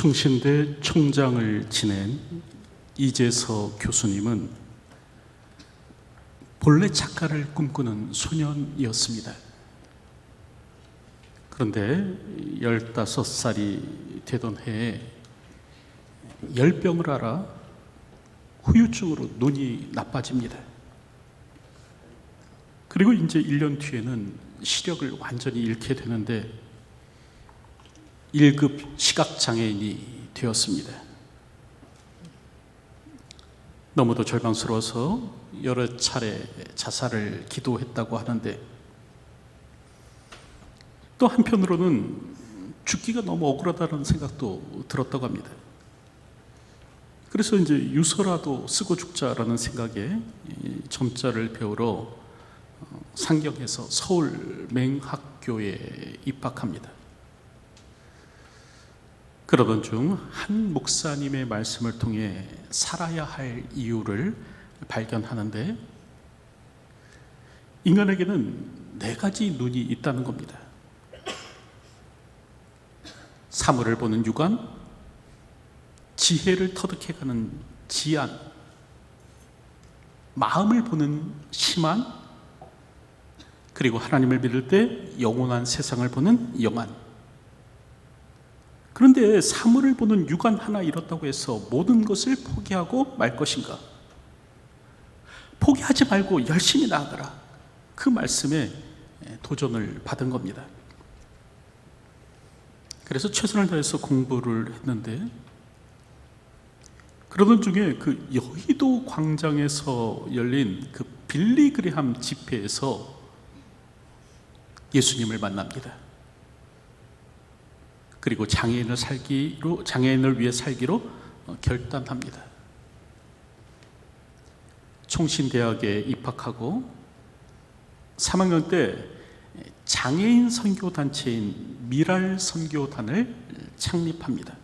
충신대 총장을 지낸 이재서 교수님은 본래 작가를 꿈꾸는 소년이었습니다. 그런데 15살이 되던 해에 열병을 앓아 후유증으로 눈이 나빠집니다. 그리고 이제 1년 뒤에는 시력을 완전히 잃게 되는데 1급 시각장애인이 되었습니다. 너무도 절망스러워서 여러 차례 자살을 기도했다고 하는데, 또 한편으로는 죽기가 너무 억울하다는 생각도 들었다고 합니다. 그래서 이제 유서라도 쓰고 죽자라는 생각에 점자를 배우러 상경해서 서울 맹학교에 입학합니다. 그러던 중 한 목사님의 말씀을 통해 살아야 할 이유를 발견하는데, 인간에게는 4가지 눈이 있다는 겁니다. 사물을 보는 육안, 지혜를 터득해가는 지안, 마음을 보는 심안, 그리고 하나님을 믿을 때 영원한 세상을 보는 영안. 그런데 사물을 보는 육안 하나 잃었다고 해서 모든 것을 포기하고 말 것인가? 포기하지 말고 열심히 나아가라. 그 말씀에 도전을 받은 겁니다. 그래서 최선을 다해서 공부를 했는데, 그러던 중에 그 여의도 광장에서 열린 그 빌리 그레함 집회에서 예수님을 만납니다. 그리고 장애인을 위해 살기로 결단합니다. 총신대학에 입학하고 3학년 때 장애인 선교단체인 미랄 선교단을 창립합니다.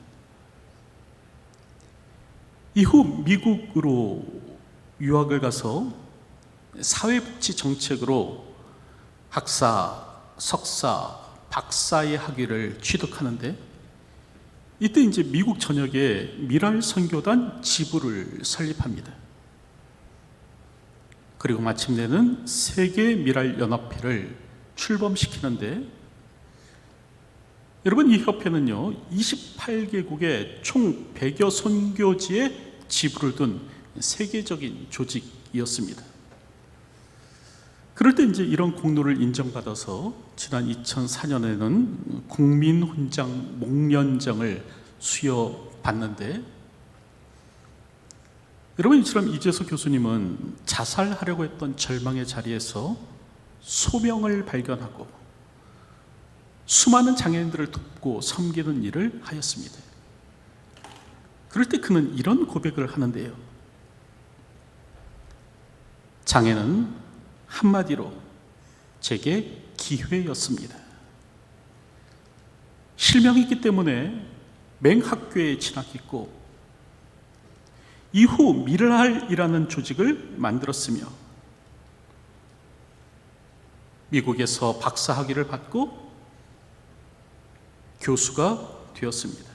이후 미국으로 유학을 가서 사회복지 정책으로 학사, 석사, 박사의 학위를 취득하는데, 이때 이제 미국 전역에 미랄 선교단 지부를 설립합니다. 그리고 마침내는 세계 미랄 연합회를 출범시키는데, 여러분, 이 협회는요 28개국의 총 100여 선교지에 지부를 둔 세계적인 조직이었습니다. 그럴 때 이제 이런 공로를 인정받아서 지난 2004년에는 국민훈장 목련장을 수여받는데, 여러분, 이처럼 이재서 교수님은 자살하려고 했던 절망의 자리에서 소명을 발견하고 수많은 장애인들을 돕고 섬기는 일을 하였습니다. 그럴 때 그는 이런 고백을 하는데요. 장애는 한마디로 제게 기회였습니다. 실명이 있기 때문에 맹학교에 진학했고, 이후 미랄이라는 조직을 만들었으며, 미국에서 박사 학위를 받고 교수가 되었습니다.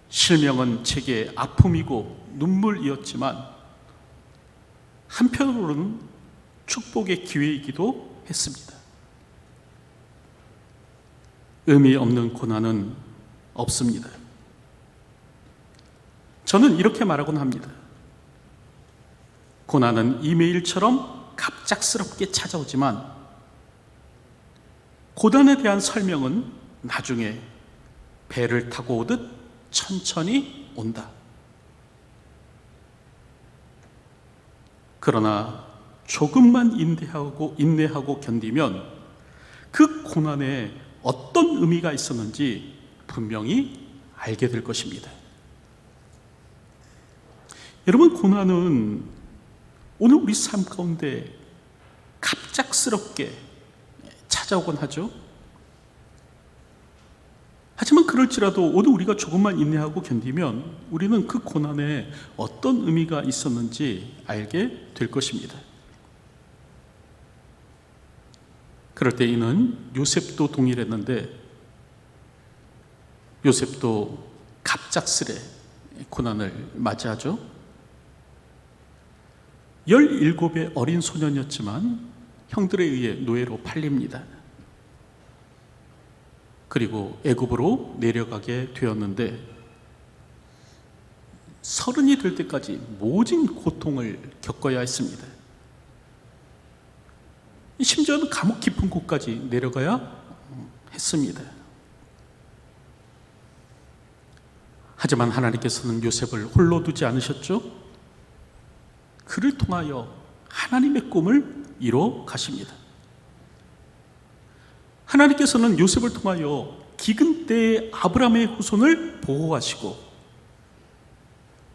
실명은 제게 아픔이고 눈물이었지만 한편으로는 축복의 기회이기도 했습니다. 의미 없는 고난은 없습니다. 저는 이렇게 말하곤 합니다. 고난은 이메일처럼 갑작스럽게 찾아오지만 고난에 대한 설명은 나중에 배를 타고 오듯 천천히 온다. 그러나 조금만 인내하고 견디면 그 고난에 어떤 의미가 있었는지 분명히 알게 될 것입니다. 여러분, 고난은 오늘 우리 삶 가운데 갑작스럽게 찾아오곤 하죠. 하지만 그럴지라도 오늘 우리가 조금만 인내하고 견디면 우리는 그 고난에 어떤 의미가 있었는지 알게 될 것입니다. 그럴 때 이는 요셉도 동일했는데, 요셉도 갑작스레 고난을 맞이하죠. 17의 어린 소년이었지만 형들에 의해 노예로 팔립니다. 그리고 애굽으로 내려가게 되었는데 30이 될 때까지 모진 고통을 겪어야 했습니다. 심지어는 감옥 깊은 곳까지 내려가야 했습니다. 하지만 하나님께서는 요셉을 홀로 두지 않으셨죠? 그를 통하여 하나님의 꿈을 이뤄 가십니다. 하나님께서는 요셉을 통하여 기근 때의 아브라함의 후손을 보호하시고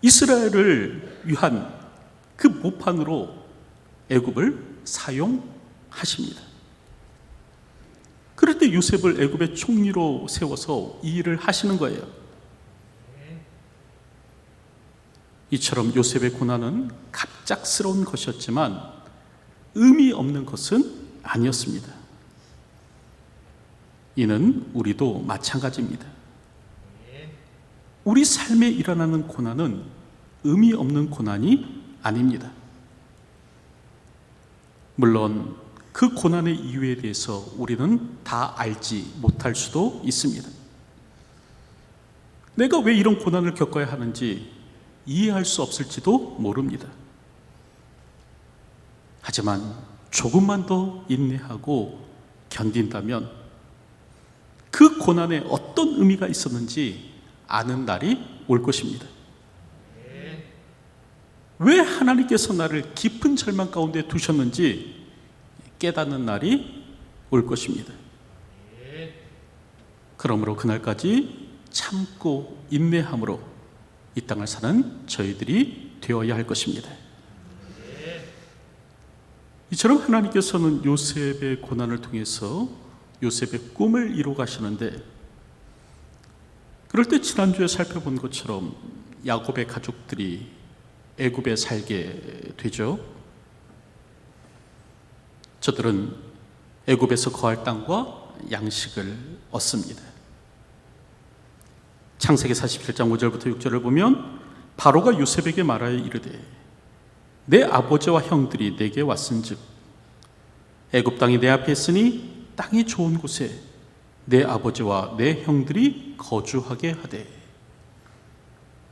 이스라엘을 위한 그 모판으로 애굽을 사용하십니다. 그럴 때 요셉을 애굽의 총리로 세워서 이 일을 하시는 거예요. 이처럼 요셉의 고난은 갑작스러운 것이었지만 의미 없는 것은 아니었습니다. 이는 우리도 마찬가지입니다. 우리 삶에 일어나는 고난은 의미 없는 고난이 아닙니다. 물론 그 고난의 이유에 대해서 우리는 다 알지 못할 수도 있습니다. 내가 왜 이런 고난을 겪어야 하는지 이해할 수 없을지도 모릅니다. 하지만 조금만 더 인내하고 견딘다면 그 고난에 어떤 의미가 있었는지 아는 날이 올 것입니다. 왜 하나님께서 나를 깊은 절망 가운데 두셨는지 깨닫는 날이 올 것입니다. 그러므로 그날까지 참고 인내함으로 이 땅을 사는 저희들이 되어야 할 것입니다. 이처럼 하나님께서는 요셉의 고난을 통해서 요셉의 꿈을 이루어 가시는데, 그럴 때 지난주에 살펴본 것처럼 야곱의 가족들이 애굽에 살게 되죠. 저들은 애굽에서 거할 땅과 양식을 얻습니다. 창세기 47장 5절부터 6절을 보면 바로가 요셉에게 말하여 이르되 내 아버지와 형들이 내게 왔은즉 애굽 땅이 내 앞에 있으니 땅이 좋은 곳에 내 아버지와 내 형들이 거주하게 하되.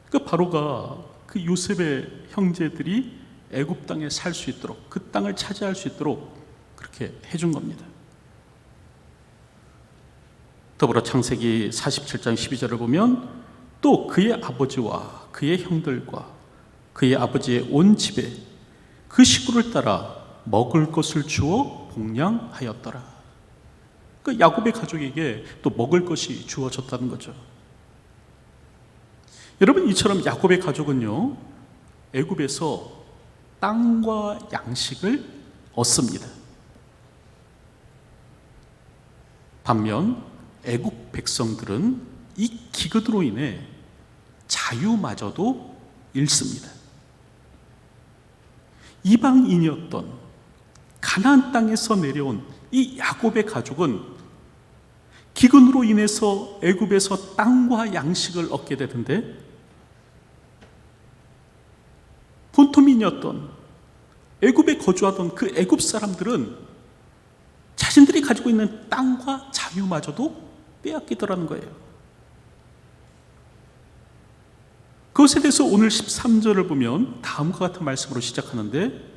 그러니까 바로가 그 요셉의 형제들이 애굽 땅에 살 수 있도록, 그 땅을 차지할 수 있도록 그렇게 해준 겁니다. 더불어 창세기 47장 12절을 보면 또 그의 아버지와 그의 형들과 그의 아버지의 온 집에 그 식구를 따라 먹을 것을 주어 복량하였더라. 그 야곱의 가족에게 또 먹을 것이 주어졌다는 거죠. 여러분, 이처럼 야곱의 가족은요, 애굽에서 땅과 양식을 얻습니다. 반면 애굽 백성들은 이 기근으로 인해 자유마저도 잃습니다. 이방인이었던 가나안 땅에서 내려온 이 야곱의 가족은 기근으로 인해서 애굽에서 땅과 양식을 얻게 되는데, 본토민이었던 애굽에 거주하던 그 애굽 사람들은 자신들이 가지고 있는 땅과 자유마저도 빼앗기더라는 거예요. 그것에 대해서 오늘 13절을 보면 다음과 같은 말씀으로 시작하는데,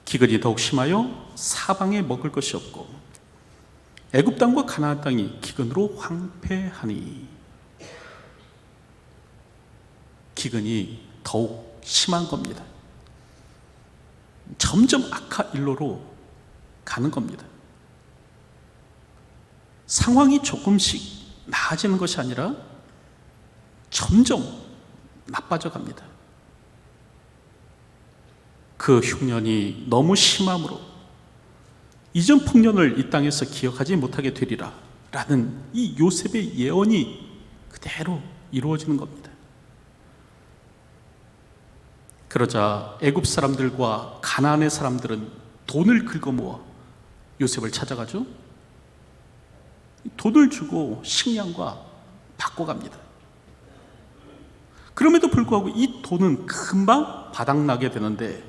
기근이 더욱 심하여 사방에 먹을 것이 없고 애굽 땅과 가나안 땅이 기근으로 황폐하니. 기근이 더욱 심한 겁니다. 점점 악화 일로로 가는 겁니다. 상황이 조금씩 나아지는 것이 아니라 점점 나빠져 갑니다. 그 흉년이 너무 심함으로 이전 풍년을 이 땅에서 기억하지 못하게 되리라 라는 이 요셉의 예언이 그대로 이루어지는 겁니다. 그러자 애굽 사람들과 가나안의 사람들은 돈을 긁어모아 요셉을 찾아가죠. 돈을 주고 식량과 바꿔갑니다. 그럼에도 불구하고 이 돈은 금방 바닥나게 되는데,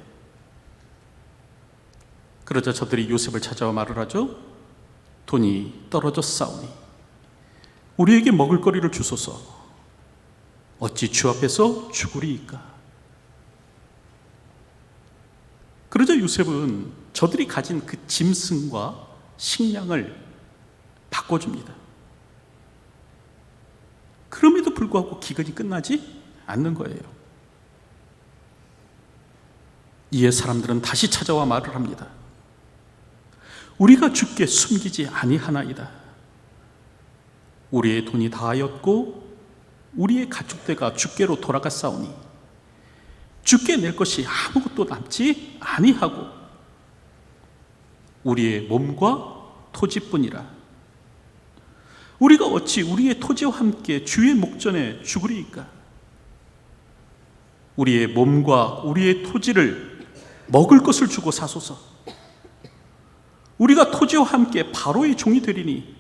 그러자 저들이 요셉을 찾아와 말을 하죠. 돈이 떨어졌사오니 우리에게 먹을 거리를 주소서. 어찌 주 앞에서 죽으리이까. 그러자 요셉은 저들이 가진 그 짐승과 식량을 바꿔줍니다. 그럼에도 불구하고 기근이 끝나지 않는 거예요. 이에 사람들은 다시 찾아와 말을 합니다. 우리가 주께 숨기지 아니하나이다. 우리의 돈이 다하였고 우리의 가축대가 주께로 돌아갔사오니 주께 낼 것이 아무것도 남지 아니하고 우리의 몸과 토지뿐이라. 우리가 어찌 우리의 토지와 함께 주의 목전에 죽으리이까. 우리의 몸과 우리의 토지를 먹을 것을 주고 사소서. 우리가 토지와 함께 바로의 종이 되리니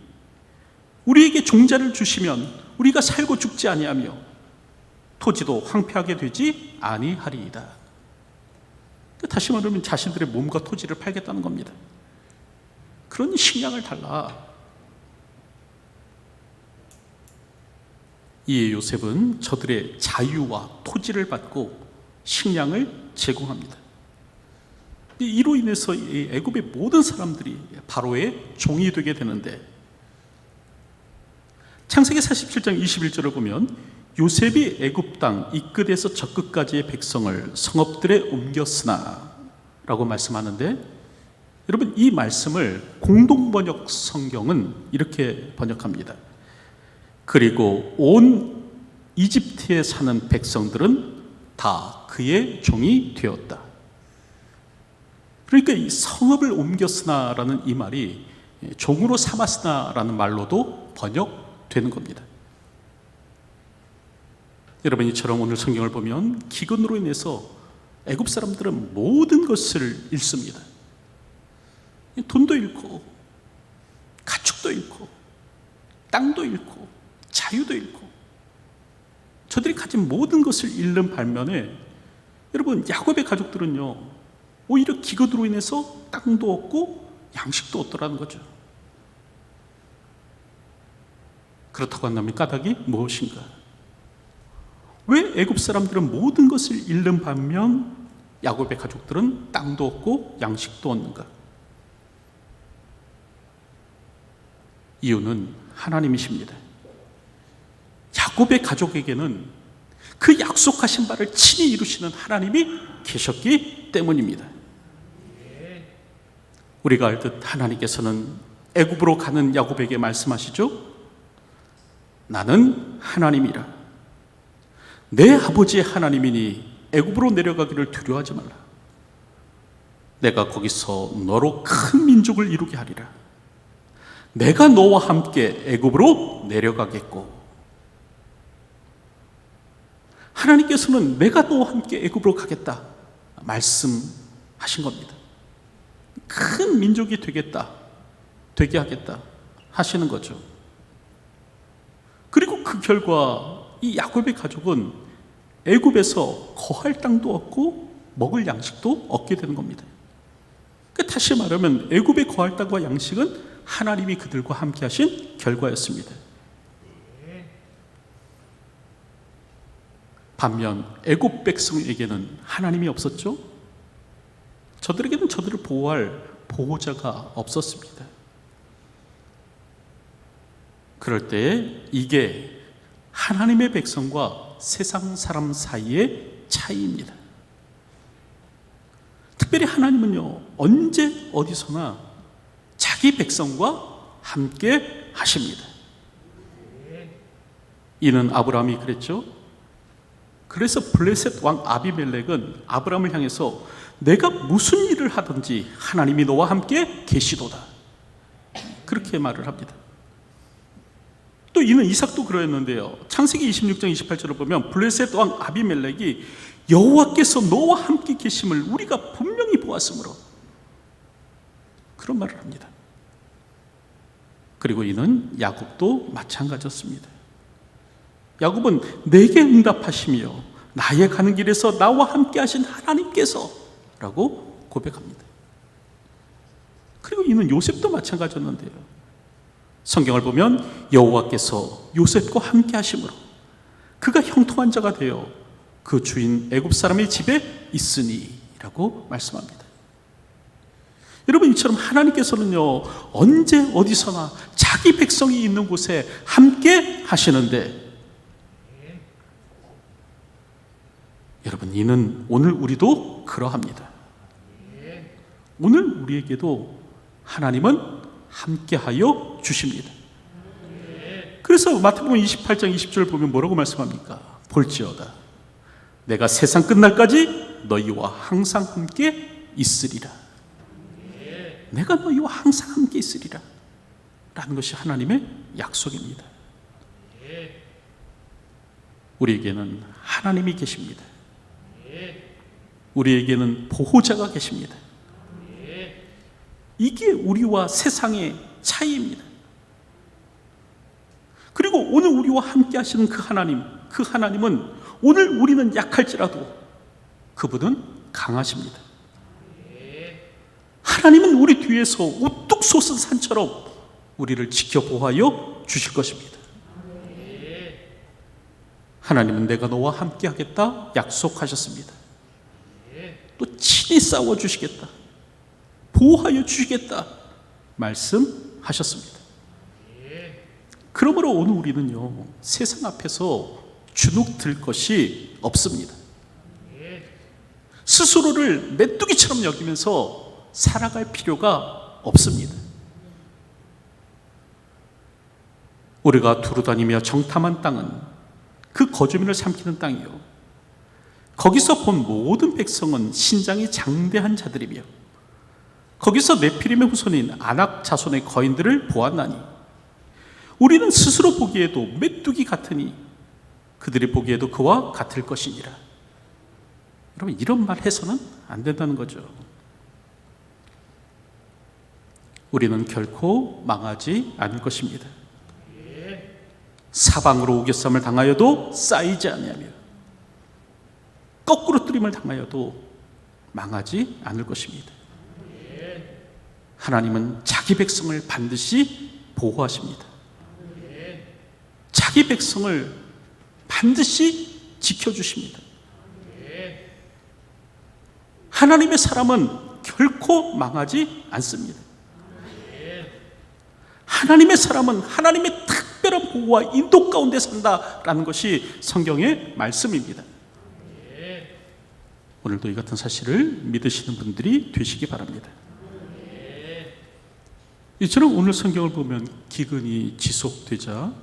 우리에게 종자를 주시면 우리가 살고 죽지 아니하며 토지도 황폐하게 되지 아니하리이다. 다시 말하면 자신들의 몸과 토지를 팔겠다는 겁니다. 그러니 식량을 달라. 이에 요셉은 저들의 자유와 토지를 받고 식량을 제공합니다. 이로 인해서 애굽의 모든 사람들이 바로의 종이 되게 되는데, 창세기 47장 21절을 보면 요셉이 애굽 땅 이 끝에서 저 끝까지의 백성을 성읍들에 옮겼으나 라고 말씀하는데, 여러분 이 말씀을 공동번역 성경은 이렇게 번역합니다. 그리고 온 이집트에 사는 백성들은 다 그의 종이 되었다. 그러니까 이 성읍을 옮겼으나라는 이 말이 종으로 삼았으나라는 말로도 번역되는 겁니다. 여러분 이처럼 오늘 성경을 보면 기근으로 인해서 애굽 사람들은 모든 것을 잃습니다. 돈도 잃고 가축도 잃고 땅도 잃고 자유도 잃고 저들이 가진 모든 것을 잃는 반면에 여러분 야곱의 가족들은요 오히려 기근으로 인해서 땅도 없고 양식도 없더라는 거죠. 그렇다고 한다면 까닭이 무엇인가? 왜 애굽 사람들은 모든 것을 잃는 반면 야곱의 가족들은 땅도 없고 양식도 없는가? 이유는 하나님이십니다. 야곱의 가족에게는 그 약속하신 바를 친히 이루시는 하나님이 계셨기 때문입니다. 우리가 알듯 하나님께서는 애굽으로 가는 야곱에게 말씀하시죠. 나는 하나님이라. 내 아버지의 하나님이니 애굽으로 내려가기를 두려워하지 말라. 내가 거기서 너로 큰 민족을 이루게 하리라. 내가 너와 함께 애굽으로 내려가겠고. 하나님께서는 내가 너와 함께 애굽으로 가겠다 말씀하신 겁니다. 큰 민족이 되게 하겠다 하시는 거죠. 그리고 그 결과 이 야곱의 가족은 애굽에서 거할 땅도 없고 먹을 양식도 얻게 되는 겁니다. 다시 말하면 애굽의 거할 땅과 양식은 하나님이 그들과 함께 하신 결과였습니다. 반면 애굽 백성에게는 하나님이 없었죠. 저들에게는 저들을 보호할 보호자가 없었습니다. 그럴 때 이게 하나님의 백성과 세상 사람 사이의 차이입니다. 특별히 하나님은요 언제 어디서나 자기 백성과 함께 하십니다. 이는 아브라함이 그랬죠. 그래서 블레셋 왕 아비멜렉은 아브라함을 향해서 내가 무슨 일을 하든지 하나님이 너와 함께 계시도다 그렇게 말을 합니다. 또 이는 이삭도 그러했는데요. 창세기 26장 28절을 보면 블레셋 왕 아비멜렉이 여호와께서 너와 함께 계심을 우리가 분명히 보았으므로 그런 말을 합니다. 그리고 이는 야곱도 마찬가지였습니다. 야곱은 내게 응답하시며 나의 가는 길에서 나와 함께 하신 하나님께서 라고 고백합니다. 그리고 이는 요셉도 마찬가지였는데요. 성경을 보면 여호와께서 요셉과 함께 하심으로 그가 형통한 자가 되어 그 주인 애굽 사람의 집에 있으니 라고 말씀합니다. 여러분, 이처럼 하나님께서는요, 언제 어디서나 자기 백성이 있는 곳에 함께 하시는데, 여러분, 이는 오늘 우리도 그러합니다. 오늘 우리에게도 하나님은 함께하여 주십니다. 그래서 마태복음 28장 20절을 보면 뭐라고 말씀합니까? 볼지어다 내가 세상 끝날까지 너희와 항상 함께 있으리라. 내가 너희와 항상 함께 있으리라 라는 것이 하나님의 약속입니다. 우리에게는 하나님이 계십니다. 우리에게는 보호자가 계십니다. 이게 우리와 세상의 차이입니다. 그리고 오늘 우리와 함께 하시는 그 하나님은 오늘 우리는 약할지라도 그분은 강하십니다. 하나님은 우리 뒤에서 우뚝 솟은 산처럼 우리를 지켜 보호하여 주실 것입니다. 하나님은 내가 너와 함께 하겠다 약속하셨습니다. 또 친히 싸워주시겠다, 보호하여 주시겠다 말씀하셨습니다. 그러므로 오늘 우리는요, 세상 앞에서 주눅 들 것이 없습니다. 스스로를 메뚜기처럼 여기면서 살아갈 필요가 없습니다. 우리가 두루다니며 정탐한 땅은 그 거주민을 삼키는 땅이요, 거기서 본 모든 백성은 신장이 장대한 자들이며 거기서 네피림의 후손인 아낙 자손의 거인들을 보았나니 우리는 스스로 보기에도 메뚜기 같으니 그들이 보기에도 그와 같을 것이니라. 여러분, 이런 말 해서는 안 된다는 거죠. 우리는 결코 망하지 않을 것입니다. 사방으로 우겨쌈을 당하여도 쌓이지 아니하며 거꾸로 뜨림을 당하여도 망하지 않을 것입니다. 하나님은 자기 백성을 반드시 보호하십니다. 자기 백성을 반드시 지켜주십니다. 하나님의 사람은 결코 망하지 않습니다. 하나님의 사람은 하나님의 특별한 보호와 인도 가운데 산다라는 것이 성경의 말씀입니다. 오늘도 이 같은 사실을 믿으시는 분들이 되시기 바랍니다. 이처럼 오늘 성경을 보면 기근이 지속되자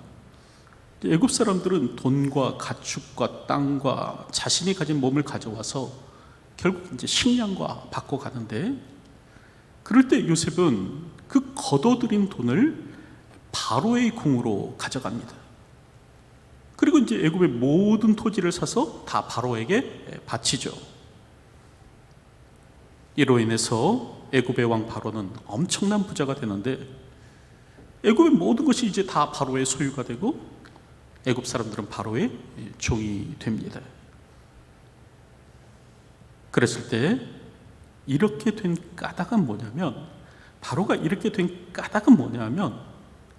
애굽 사람들은 돈과 가축과 땅과 자신이 가진 몸을 가져와서 결국 이제 식량과 받고 가는데, 그럴 때 요셉은 그 걷어들인 돈을 바로의 궁으로 가져갑니다. 그리고 이제 애굽의 모든 토지를 사서 다 바로에게 바치죠. 이로 인해서 애굽의 왕 바로는 엄청난 부자가 되는데, 애굽의 모든 것이 이제 다 바로의 소유가 되고 애굽 사람들은 바로의 종이 됩니다. 그랬을 때 이렇게 된 까닭은 뭐냐면, 바로가 이렇게 된 까닭은 뭐냐면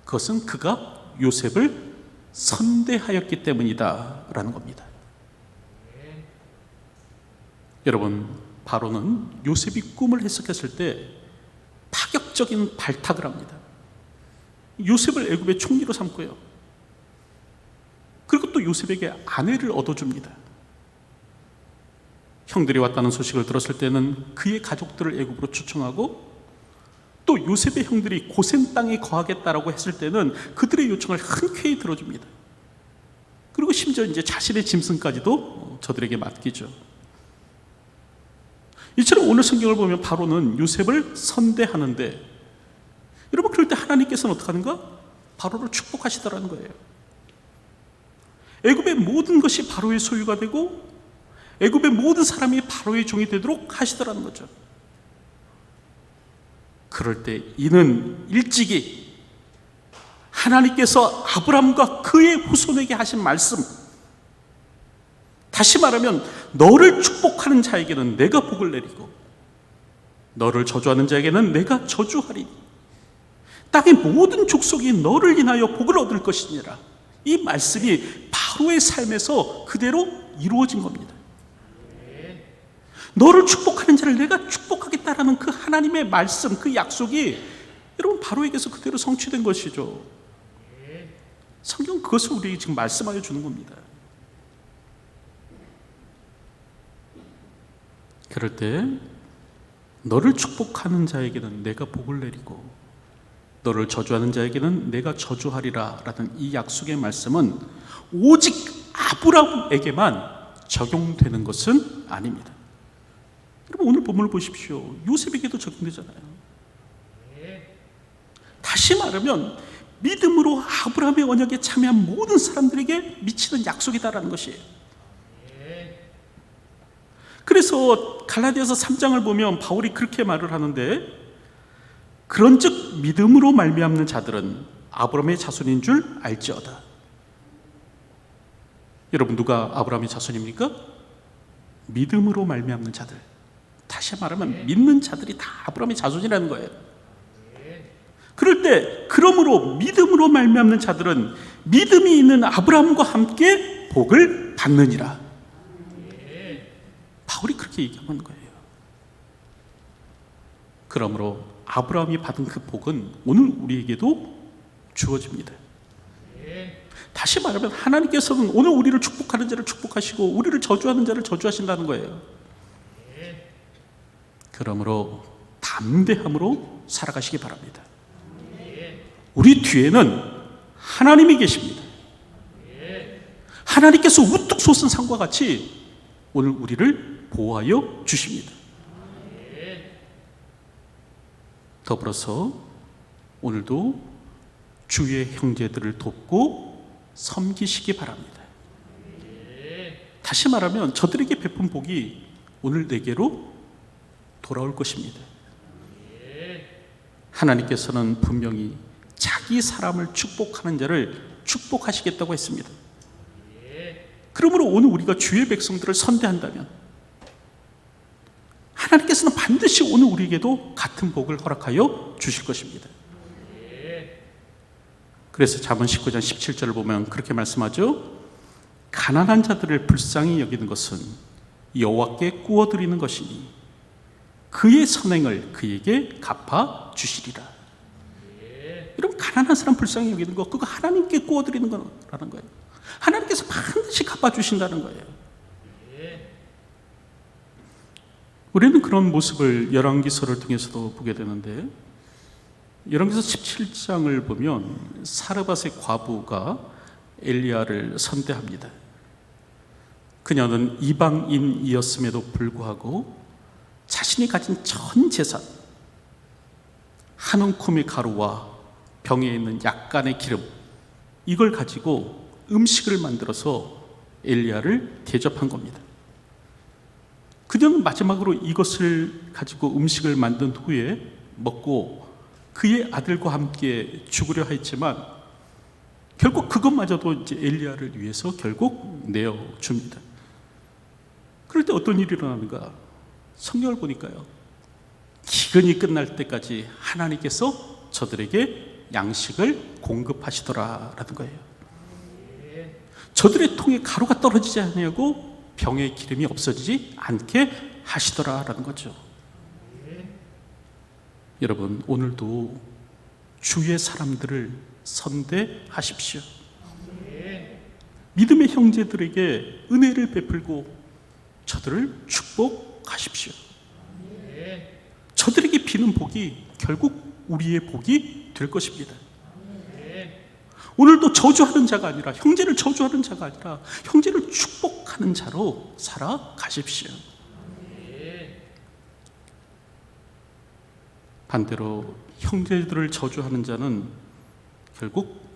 그것은 그가 요셉을 선대하였기 때문이다 라는 겁니다. 여러분, 바로는 요셉이 꿈을 해석했을 때 파격적인 발탁을 합니다. 요셉을 애굽의 총리로 삼고요, 그리고 또 요셉에게 아내를 얻어줍니다. 형들이 왔다는 소식을 들었을 때는 그의 가족들을 애굽으로 초청하고, 또 요셉의 형들이 고센 땅에 거하겠다라고 했을 때는 그들의 요청을 흔쾌히 들어줍니다. 그리고 심지어 이제 자신의 짐승까지도 저들에게 맡기죠. 이처럼 오늘 성경을 보면 바로는 요셉을 선대하는데, 여러분, 그럴 때 하나님께서는 어떻게 하는가? 바로를 축복하시더라는 거예요. 애굽의 모든 것이 바로의 소유가 되고 애굽의 모든 사람이 바로의 종이 되도록 하시더라는 거죠. 그럴 때 이는 일찍이 하나님께서 아브라함과 그의 후손에게 하신 말씀, 다시 말하면 너를 축복하는 자에게는 내가 복을 내리고 너를 저주하는 자에게는 내가 저주하리니 땅의 모든 족속이 너를 인하여 복을 얻을 것이니라. 이 말씀이 바로의 삶에서 그대로 이루어진 겁니다. 너를 축복하는 자를 내가 축복하겠다라는 그 하나님의 말씀, 그 약속이 여러분 바로에게서 그대로 성취된 것이죠. 성경은 그것을 우리에게 지금 말씀하여 주는 겁니다. 그럴 때 너를 축복하는 자에게는 내가 복을 내리고 너를 저주하는 자에게는 내가 저주하리라 라는 이 약속의 말씀은 오직 아브라함에게만 적용되는 것은 아닙니다. 여러분 오늘 본문을 보십시오. 요셉에게도 적용되잖아요. 다시 말하면 믿음으로 아브라함의 언약에 참여한 모든 사람들에게 미치는 약속이다라는 것이에요. 그래서 갈라디아서 3장을 보면 바울이 그렇게 말을 하는데, 그런즉 믿음으로 말미암는 자들은 아브라함의 자손인 줄 알지어다. 여러분 누가 아브라함의 자손입니까? 믿음으로 말미암는 자들. 다시 말하면 믿는 자들이 다 아브라함의 자손이라는 거예요. 그럴 때 그러므로 믿음으로 말미암는 자들은 믿음이 있는 아브라함과 함께 복을 받느니라. 바울이 그렇게 얘기하는 거예요. 그러므로 아브라함이 받은 그 복은 오늘 우리에게도 주어집니다. 다시 말하면 하나님께서는 오늘 우리를 축복하는 자를 축복하시고 우리를 저주하는 자를 저주하신다는 거예요. 그러므로 담대함으로 살아가시기 바랍니다. 우리 뒤에는 하나님이 계십니다. 하나님께서 우뚝 솟은 산과 같이 오늘 우리를 보호하여 주십니다. 더불어서 오늘도 주의 형제들을 돕고 섬기시기 바랍니다. 다시 말하면 저들에게 베푼 복이 오늘 내게로 돌아올 것입니다. 하나님께서는 분명히 자기 사람을 축복하는 자를 축복하시겠다고 했습니다. 그러므로 오늘 우리가 주의 백성들을 선대한다면 하나님께서는 반드시 오늘 우리에게도 같은 복을 허락하여 주실 것입니다. 그래서 잠언 19장 17절을 보면 그렇게 말씀하죠. 가난한 자들을 불쌍히 여기는 것은 여호와께 구워드리는 것이니 그의 선행을 그에게 갚아 주시리라. 여러분 가난한 사람 불쌍히 여기는 거, 그거 하나님께 구워드리는 거라는 거예요. 하나님께서 반드시 갚아주신다는 거예요. 우리는 그런 모습을 열왕기서를 통해서도 보게 되는데, 열왕기서 17장을 보면 사르밧의 과부가 엘리야를 선대합니다. 그녀는 이방인이었음에도 불구하고 자신이 가진 전 재산, 한 움큼의 가루와 병에 있는 약간의 기름, 이걸 가지고 음식을 만들어서 엘리야를 대접한 겁니다. 그녀는 마지막으로 이것을 가지고 음식을 만든 후에 먹고 그의 아들과 함께 죽으려 했지만 결국 그것마저도 이제 엘리야를 위해서 결국 내어줍니다. 그럴 때 어떤 일이 일어나는가? 성경을 보니까요, 기근이 끝날 때까지 하나님께서 저들에게 양식을 공급하시더라라는 거예요. 저들의 통에 가루가 떨어지지 않냐고 병의 기름이 없어지지 않게 하시더라라는 거죠. 여러분 오늘도 주의 사람들을 선대하십시오. 믿음의 형제들에게 은혜를 베풀고 저들을 축복하십시오. 저들에게 비는 복이 결국 우리의 복이 될 것입니다. 오늘도 저주하는 자가 아니라, 형제를 저주하는 자가 아니라 형제를 축복하는 자로 살아가십시오. 반대로 형제들을 저주하는 자는 결국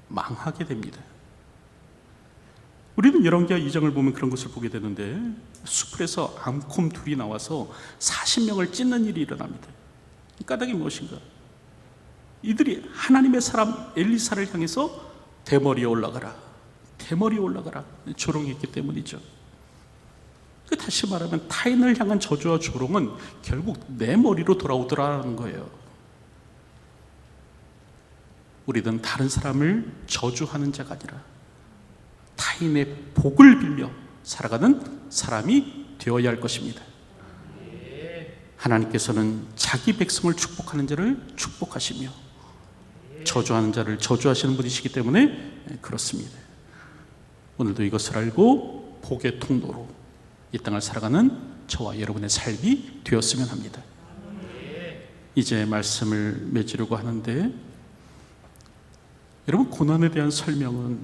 망하게 됩니다. 우리는 열왕기하 2장을 보면 그런 것을 보게 되는데, 수풀에서 암콤 둘이 나와서 40명을 찢는 일이 일어납니다. 이 까닭이 무엇인가? 이들이 하나님의 사람 엘리사를 향해서 대머리에 올라가라, 대머리에 올라가라 조롱했기 때문이죠. 다시 말하면 타인을 향한 저주와 조롱은 결국 내 머리로 돌아오더라는 거예요. 우리는 다른 사람을 저주하는 자가 아니라 타인의 복을 빌며 살아가는 사람이 되어야 할 것입니다. 하나님께서는 자기 백성을 축복하는 자를 축복하시며 저주하는 자를 저주하시는 분이시기 때문에 그렇습니다. 오늘도 이것을 알고 복의 통로로 이 땅을 살아가는 저와 여러분의 삶이 되었으면 합니다. 이제 말씀을 맺으려고 하는데, 여러분, 고난에 대한 설명은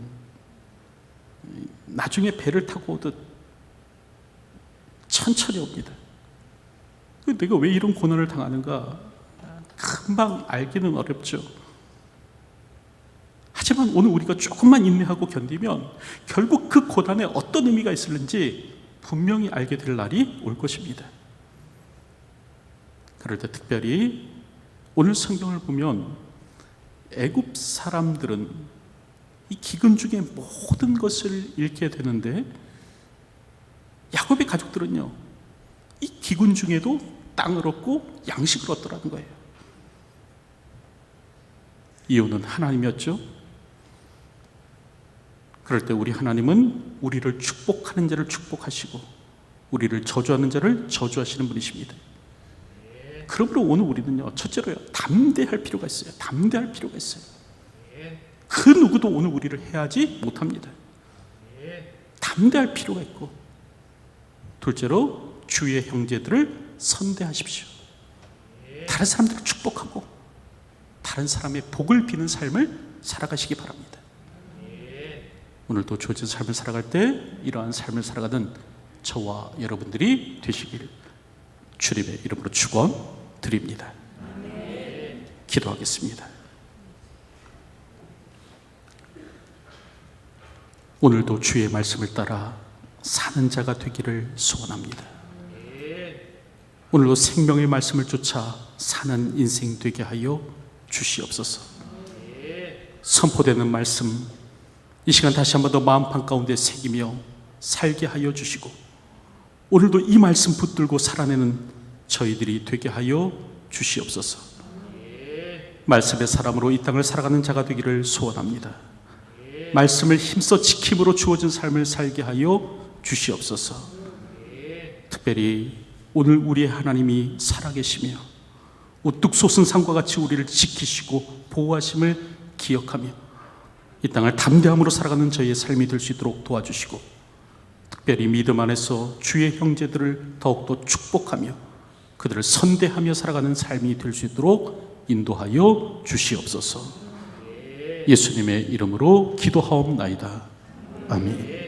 나중에 배를 타고 오듯 천천히 옵니다. 내가 왜 이런 고난을 당하는가 금방 알기는 어렵죠. 하지만 오늘 우리가 조금만 인내하고 견디면 결국 그 고난에 어떤 의미가 있을는지 분명히 알게 될 날이 올 것입니다. 그럴 때 특별히 오늘 성경을 보면 애굽 사람들은 이 기근 중에 모든 것을 잃게 되는데, 야곱의 가족들은요, 이 기근 중에도 땅을 얻고 양식을 얻더라는 거예요. 이유는 하나님이었죠. 그럴 때 우리 하나님은 우리를 축복하는 자를 축복하시고 우리를 저주하는 자를 저주하시는 분이십니다. 그러므로 오늘 우리는요, 첫째로요, 담대할 필요가 있어요. 담대할 필요가 있어요. 그 누구도 오늘 우리를 해하지 못합니다. 담대할 필요가 있고, 둘째로 주의 형제들을 선대하십시오. 다른 사람들을 축복하고 다른 사람의 복을 비는 삶을 살아가시기 바랍니다. 오늘도 주어진 삶을 살아갈 때 이러한 삶을 살아가는 저와 여러분들이 되시길 주님의 이름으로 축원드립니다. 기도하겠습니다. 오늘도 주의 말씀을 따라 사는 자가 되기를 소원합니다. 오늘도 생명의 말씀을 쫓아 사는 인생 되게 하여 주시옵소서. 선포되는 말씀 이 시간 다시 한 번 더 마음판 가운데 새기며 살게 하여 주시고, 오늘도 이 말씀 붙들고 살아내는 저희들이 되게 하여 주시옵소서. 말씀의 사람으로 이 땅을 살아가는 자가 되기를 소원합니다. 말씀을 힘써 지킴으로 주어진 삶을 살게 하여 주시옵소서. 특별히 오늘 우리의 하나님이 살아계시며 우뚝 솟은 산과 같이 우리를 지키시고 보호하심을 기억하며 이 땅을 담대함으로 살아가는 저희의 삶이 될 수 있도록 도와주시고, 특별히 믿음 안에서 주의 형제들을 더욱더 축복하며 그들을 선대하며 살아가는 삶이 될 수 있도록 인도하여 주시옵소서. 예수님의 이름으로 기도하옵나이다. 아멘.